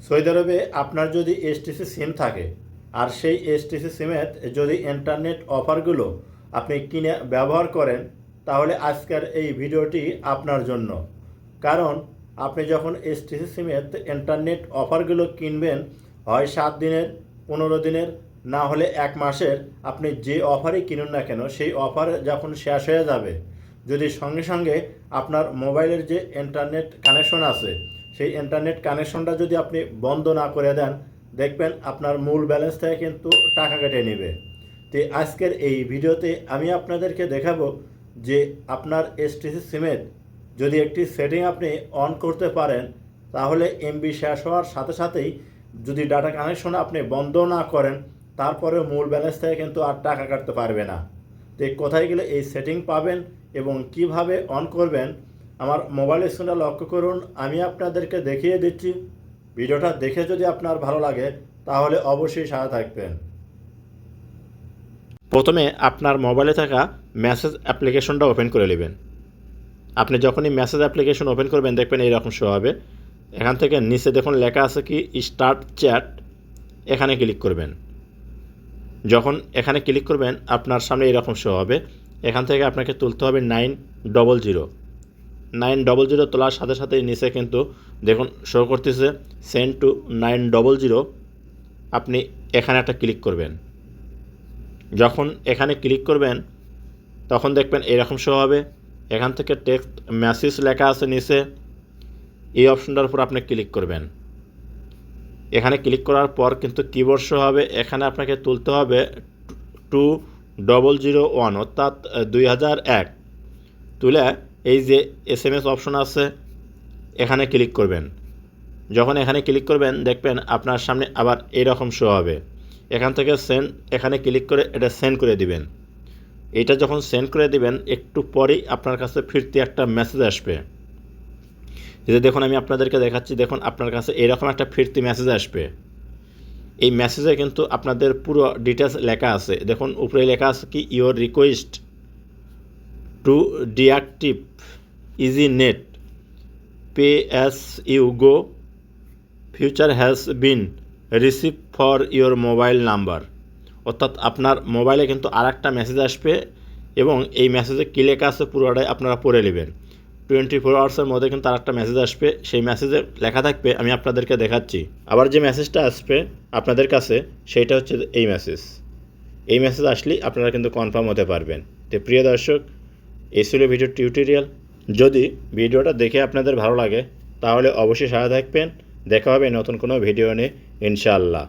Saudi আরবে আপনার যদি এসটিসি সিম থাকে আর সেই এসটিসি সিমের যদি ইন্টারনেট অফারগুলো আপনি কিনে ব্যবহার করেন, তাহলে আজকের এই ভিডিওটি আপনার জন্য। কারণ আপনি যখন এসটিসি সিমের ইন্টারনেট অফারগুলো কিনবেন, হয় 7 দিনের, 15 দিনের, না হলে 1 মাসের, আপনি যে অফারই কিনুন না কেন সেই অফার যখন শেষ হয়ে যাবে, যদি সঙ্গে সঙ্গে আপনার মোবাইলের যে ইন্টারনেট কানেকশন আছে সেই ইন্টারনেট কানেকশনটা যদি আপনি বন্ধ না করে দেন, দেখবেন আপনার মূল ব্যালেন্স থেকে কিন্তু টাকা কেটে নেবে। তো আজকের এই ভিডিওতে আমি আপনাদেরকে দেখাবো যে আপনার এসটিসি সিমের যদি একটি সেটিং আপনি অন করতে পারেন, তাহলে এমবি শেষ হওয়ার সাথে সাথেই যদি ডাটা কানেকশন আপনি বন্ধ না করেন, তারপরে মূল ব্যালেন্স থেকে কিন্তু আর টাকা কাটতে পারবে না। তো কোথায় গেলে এই সেটিং পাবেন এবং কিভাবে অন করবেন, আমার মোবাইল স্ক্রিনটা লক্ষ্য করুন, আমি আপনাদেরকে দেখিয়ে দিচ্ছি। ভিডিওটা দেখে যদি আপনার ভালো লাগে তাহলে অবশ্যই সাথে থাকবেন। প্রথমে আপনার মোবাইলে থাকা মেসেজ অ্যাপ্লিকেশনটা ওপেন করে নেবেন। আপনি যখনই মেসেজ অ্যাপ্লিকেশন ওপেন করবেন, দেখবেন এইরকম শো হবে। এখান থেকে নিচে দেখুন লেখা আছে কি স্টার্ট চ্যাট, এখানে ক্লিক করবেন। যখন এখানে ক্লিক করবেন আপনার সামনে এরকম শো হবে। এখান থেকে আপনাকে তুলতে হবে 900। 900 তোলার সাথে সাথেই নিচে কিন্তু দেখুন শো করতেছে সেন্ড টু 900। আপনি এখানে একটা ক্লিক করবেন। যখন এখানে ক্লিক করবেন তখন দেখবেন এরকম শো হবে। এখান থেকে টেক্সট মেসেজ লেখা আছে নিচে, এই অপশনটার উপর আপনি ক্লিক করবেন। এখানে ক্লিক করার পর কিন্তু কিবোর্ড শো হবে। এখানে আপনাকে তুলতে হবে 2001 অর্থাৎ 2001। তুলে এই যে SMS অপশন আছে এখানে ক্লিক করবেন। যখন এখানে ক্লিক করবেন দেখবেন আপনার সামনে আবার এইরকম শো হবে। এখান থেকে সেন্ড, এখানে ক্লিক করে এটা সেন্ড করে দিবেন। এটা যখন সেন্ড করে দিবেন একটু পরেই আপনার কাছে ফিরতি একটা মেসেজ আসবে। এই যে দেখুন আমি আপনাদেরকে দেখাচ্ছি, দেখুন আপনার কাছে এরকম একটা ফিরতি মেসেজ আসবে। এই মেসেজে কিন্তু আপনাদের পুরো ডিটেলস লেখা আছে। দেখুন উপরে লেখা আছে কি your request to deactivate easy net pay as you go future has been receive for your mobile number. অর্থাৎ আপনার মোবাইলে কিন্তু আর একটা মেসেজ আসবে এবং এই মেসেজে কী লেখা আছে পুরোটাই আপনারা পড়ে নেবেন। 24 আওয়ার্সের মধ্যে কিন্তু আর একটা মেসেজ আসবে, সেই মেসেজে লেখা থাকবে, আমি আপনাদেরকে দেখাচ্ছি। আবার যে মেসেজটা আসবে আপনাদের কাছে সেইটা হচ্ছে এই মেসেজ। এই মেসেজ আসলেই আপনারা কিন্তু কনফার্ম হতে পারবেন। তো প্রিয় দর্শক, এই ছিল ভিডিও টিউটোরিয়াল। যদি ভিডিওটা দেখে আপনাদের ভালো লাগে তাহলে অবশ্যই সাথে থাকবেন। দেখা হবে নতুন কোনো ভিডিও নিয়ে ইনশাআল্লাহ।